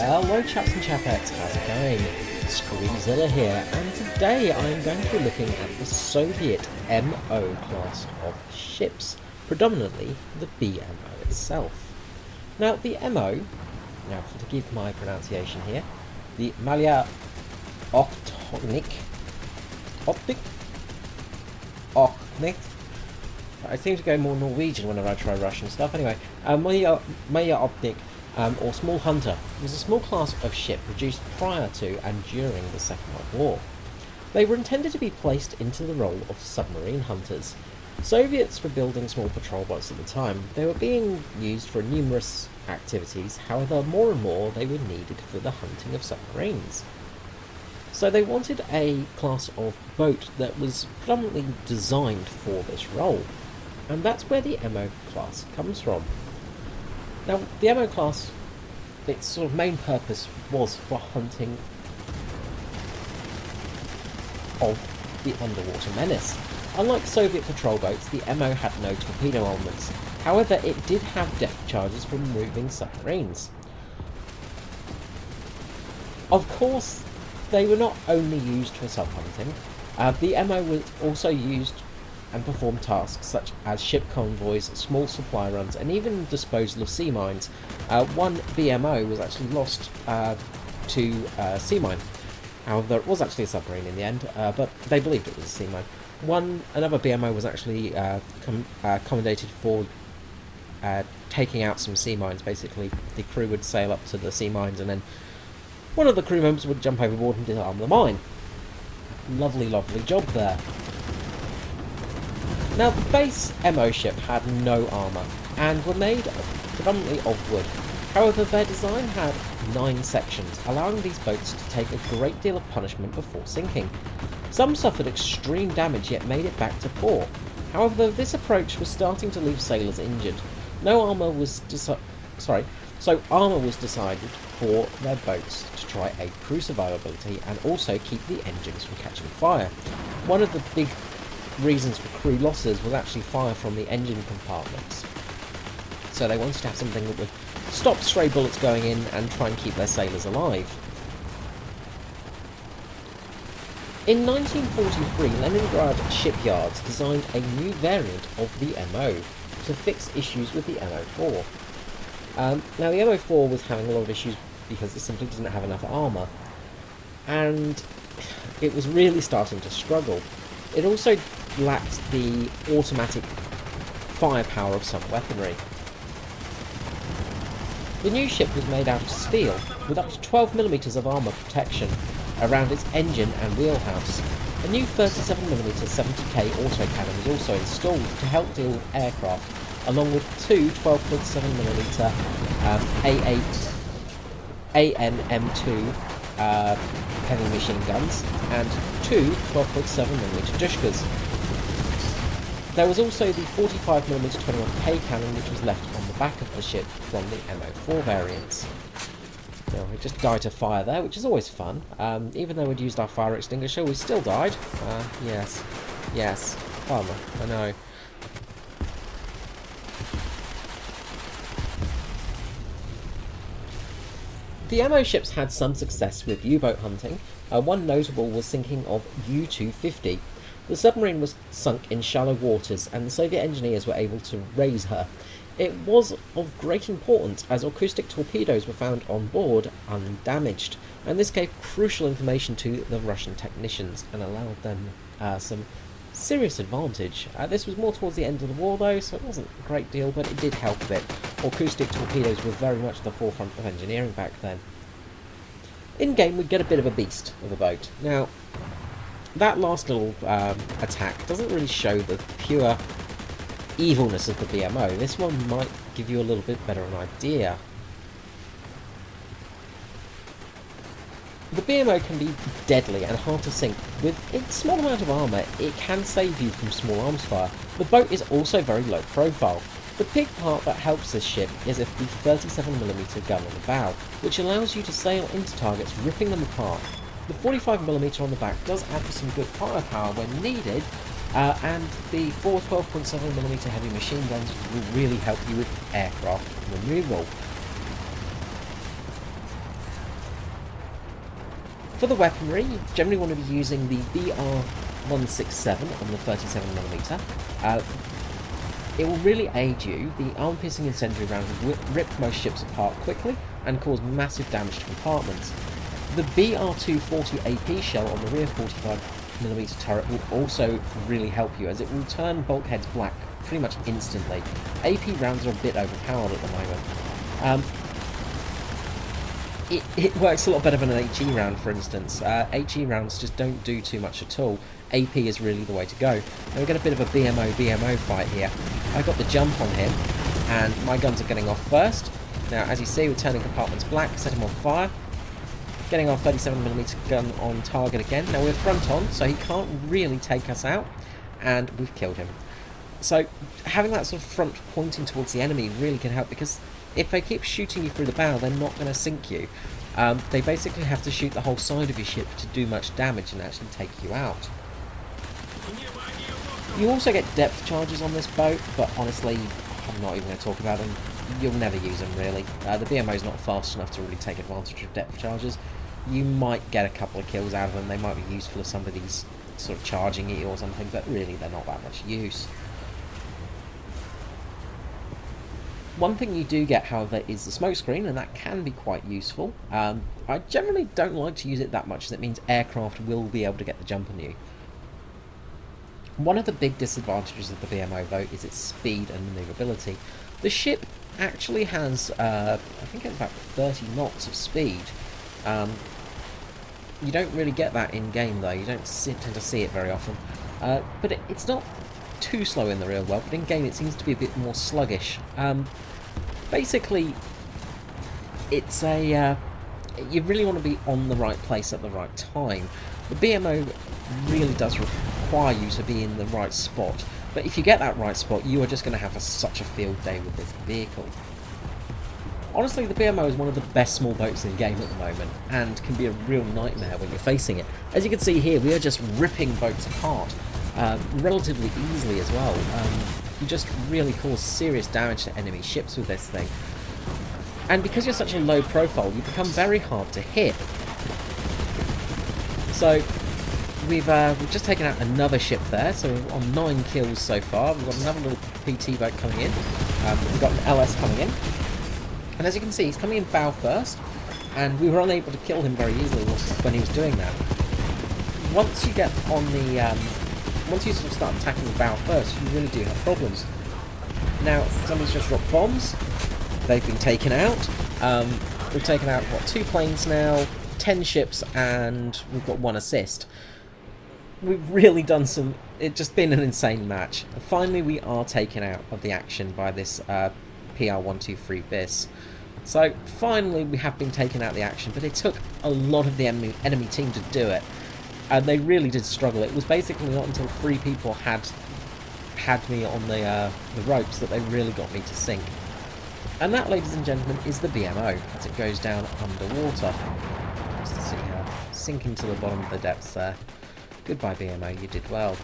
Hello chaps and chapettes, how's it going? Screenzilla here, and today I'm going to be looking at the Soviet MO class of ships, predominantly the BMO itself. Now the MO, now forgive my pronunciation here, the Malia Optik, I seem to go more Norwegian whenever I try Russian stuff. Anyway, Maya Optik, or Small Hunter, was a small class of ship produced prior to and during the Second World War. They were intended to be placed into the role of submarine hunters. Soviets were building small patrol boats at the time. They were being used for numerous activities, however more and more they were needed for the hunting of submarines. So they wanted a class of boat that was predominantly designed for this role, and that's where the MO class comes from. Now, the MO class, its sort of main purpose was for hunting of the underwater menace. Unlike Soviet patrol boats, the MO had no torpedo armaments. However, it did have depth charges for moving submarines. Of course, they were not only used for sub-hunting. The MO was also used and performed tasks such as ship convoys, small supply runs, and even disposal of sea mines. One BMO was actually lost to sea mine. However, it was actually a submarine in the end, but they believed it was a sea mine. Another BMO was actually commendated for taking out some sea mines. Basically, the crew would sail up to the sea mines, and then one of the crew members would jump overboard and disarm the mine. Lovely, lovely job there. Now, the base MO ship had no armour, and were made predominantly of wood. However, their design had 9 sections, allowing these boats to take a great deal of punishment before sinking. Some suffered extreme damage, yet made it back to port. However, this approach was starting to leave sailors injured. Armour was decided for their boats to try a crew survivability and also keep the engines from catching fire. One of the big reasons for crew losses was actually fire from the engine compartments. So they wanted to have something that would stop stray bullets going in and try and keep their sailors alive. In 1943, Leningrad shipyards designed a new variant of the MO to fix issues with the MO4. Now, the MO4 was having a lot of issues because it simply didn't have enough armour, and it was really starting to struggle. It also lacked the automatic firepower of some weaponry. The new ship was made out of steel, with up to 12mm of armour protection around its engine and wheelhouse. A new 37mm 70K autocannon was also installed to help deal with aircraft, along with two 12.7mm AN-M2 heavy machine guns and two 12.7mm Dushkas. There was also the 45mm 21K cannon, which was left on the back of the ship from the MO4 variants. Now, we just died to fire there, which is always fun. Even though we'd used our fire extinguisher, we still died. Yes, bummer, I know. The MO ships had some success with U-boat hunting. One notable was sinking of U-250. The submarine was sunk in shallow waters, and the Soviet engineers were able to raise her. It was of great importance as acoustic torpedoes were found on board undamaged, and this gave crucial information to the Russian technicians and allowed them some serious advantage. This was more towards the end of the war though, so it wasn't a great deal, but it did help a bit. Acoustic torpedoes were very much at the forefront of engineering back then. In-game, we'd get a bit of a beast of a boat. Now, that last little attack doesn't really show the pure evilness of the BMO. This one might give you a little bit better an idea. The BMO can be deadly and hard to sink. With its small amount of armour, it can save you from small arms fire. The boat is also very low profile. The big part that helps this ship is the 37mm gun on the bow, which allows you to sail into targets, ripping them apart. The 45mm on the back does add for some good firepower when needed, and the 4 12.7mm heavy machine guns will really help you with aircraft removal. For the weaponry, you generally want to be using the BR-167 on the 37mm. It will really aid you. The arm-piercing incendiary round will rip most ships apart quickly and cause massive damage to compartments. The BR-240 AP shell on the rear 45mm turret will also really help you, as it will turn bulkheads black pretty much instantly. AP rounds are a bit overpowered at the moment. It works a lot better than an HE round, for instance. HE rounds just don't do too much at all. AP is really the way to go. Now we get a bit of a BMO fight here. I got the jump on him, and my guns are getting off first. Now, as you see, we're turning compartments black, set him on fire. Getting our 37mm gun on target again. Now we're front on, so he can't really take us out, and we've killed him. So having that sort of front pointing towards the enemy really can help, because if they keep shooting you through the bow, they're not going to sink you. They basically have to shoot the whole side of your ship to do much damage and actually take you out. You also get depth charges on this boat, but honestly, I'm not even going to talk about them. You'll never use them, really. The BMO is not fast enough to really take advantage of depth charges. You might get a couple of kills out of them. They might be useful if somebody's sort of charging you or something, but really they're not that much use. One thing you do get, however, is the smoke screen, and that can be quite useful. I generally don't like to use it that much, as it means aircraft will be able to get the jump on you. One of the big disadvantages of the BMO, though, is its speed and maneuverability. The ship actually has, I think it's about 30 knots of speed. You don't really get that in-game, though. You don't tend to see it very often. But it's not too slow in the real world, but in-game it seems to be a bit more sluggish. Basically, it's a... you really want to be on the right place at the right time. The BMO really does require you to be in the right spot, but if you get that right spot, you are just going to have such a field day with this vehicle. Honestly, the BMO is one of the best small boats in the game at the moment, and can be a real nightmare when you're facing it. As you can see here, we are just ripping boats apart, relatively easily as well. You just really cause serious damage to enemy ships with this thing. And because you're such a low profile, you become very hard to hit. So, we've just taken out another ship there, so we're on 9 kills so far. We've got another little PT boat coming in. We've got an LS coming in. And as you can see, he's coming in bow first, and we were unable to kill him very easily when he was doing that. Once you get on the, once you sort of start attacking the bow first, you really do have problems. Now, somebody's just dropped bombs. They've been taken out. We've taken out, what, 2 planes now, 10 ships, and we've got 1 assist. We've really done some... It's just been an insane match. Finally, we are taken out of the action by this PR-123 BIS. So, finally, we have been taken out of the action, but it took a lot of the enemy team to do it. And they really did struggle. It was basically not until 3 people had me on the ropes that they really got me to sink. And that, ladies and gentlemen, is the BMO, as it goes down underwater. Just to see her sinking to the bottom of the depths there. Goodbye, BMO, you did well.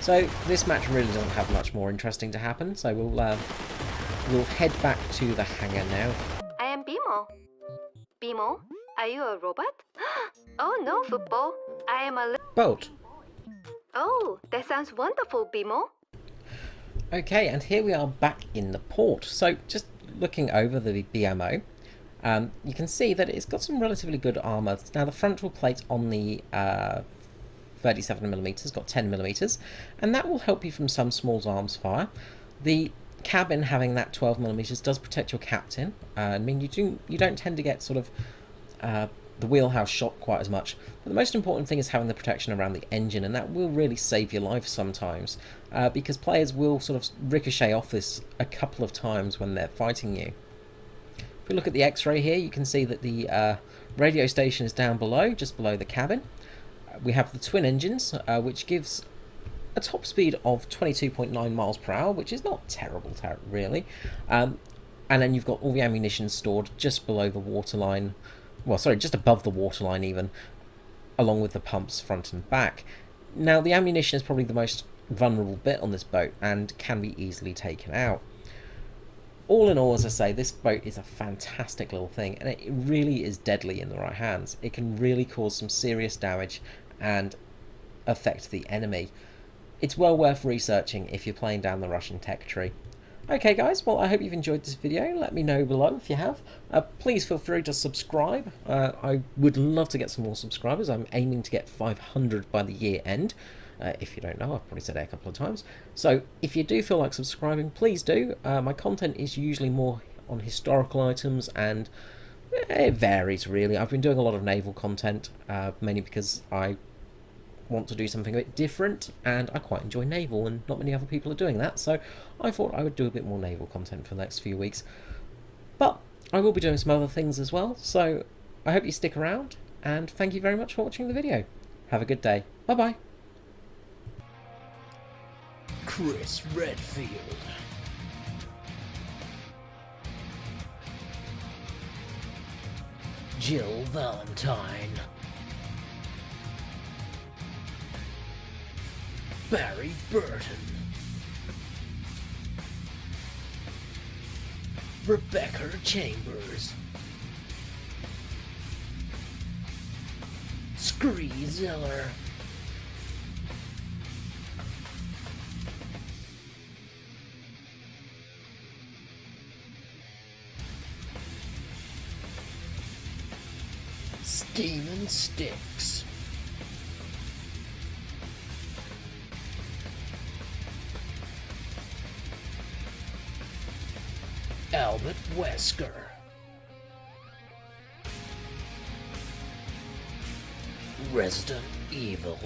So, this match really doesn't have much more interesting to happen, so we'll head back to the hangar now. I am BMO. BMO, are you a robot? Oh no, football. I am a Boat. Oh, that sounds wonderful, BMO. Okay, and here we are back in the port. So, just looking over the BMO, you can see that it's got some relatively good armour. Now, the frontal plate on the 37mm has got 10mm, and that will help you from some small arms fire. The cabin having that 12mm does protect your captain. I mean, you don't tend to get sort of the wheelhouse shot quite as much. But the most important thing is having the protection around the engine, and that will really save your life sometimes, because players will sort of ricochet off this a couple of times when they're fighting you. If we look at the X-ray here, you can see that the radio station is down below, just below the cabin. We have the twin engines, which gives a top speed of 22.9 miles per hour, which is not terrible, really. And then you've got all the ammunition stored just below the waterline. Well, sorry, just above the waterline even, along with the pumps front and back. Now, the ammunition is probably the most vulnerable bit on this boat and can be easily taken out. all in all, as I say, this boat is a fantastic little thing, and it really is deadly in the right hands. It can really cause some serious damage and affect the enemy. It's well worth researching if you're playing down the Russian tech tree. Okay guys, well I hope you've enjoyed this video. Let me know below if you have. Please feel free to subscribe. I would love to get some more subscribers. I'm aiming to get 500 by the year end. If you don't know, I've probably said it a couple of times. So if you do feel like subscribing, please do. My content is usually more on historical items, and it varies really. I've been doing a lot of naval content, mainly because I want to do something a bit different, and I quite enjoy naval, and not many other people are doing that, so I thought I would do a bit more naval content for the next few weeks. But I will be doing some other things as well, so I hope you stick around, and thank you very much for watching the video. Have a good day. Bye bye. Chris Redfield. Jill Valentine. Barry Burton. Rebecca Chambers. Scree Ziller. Steven Sticks. Albert Wesker. Resident Evil.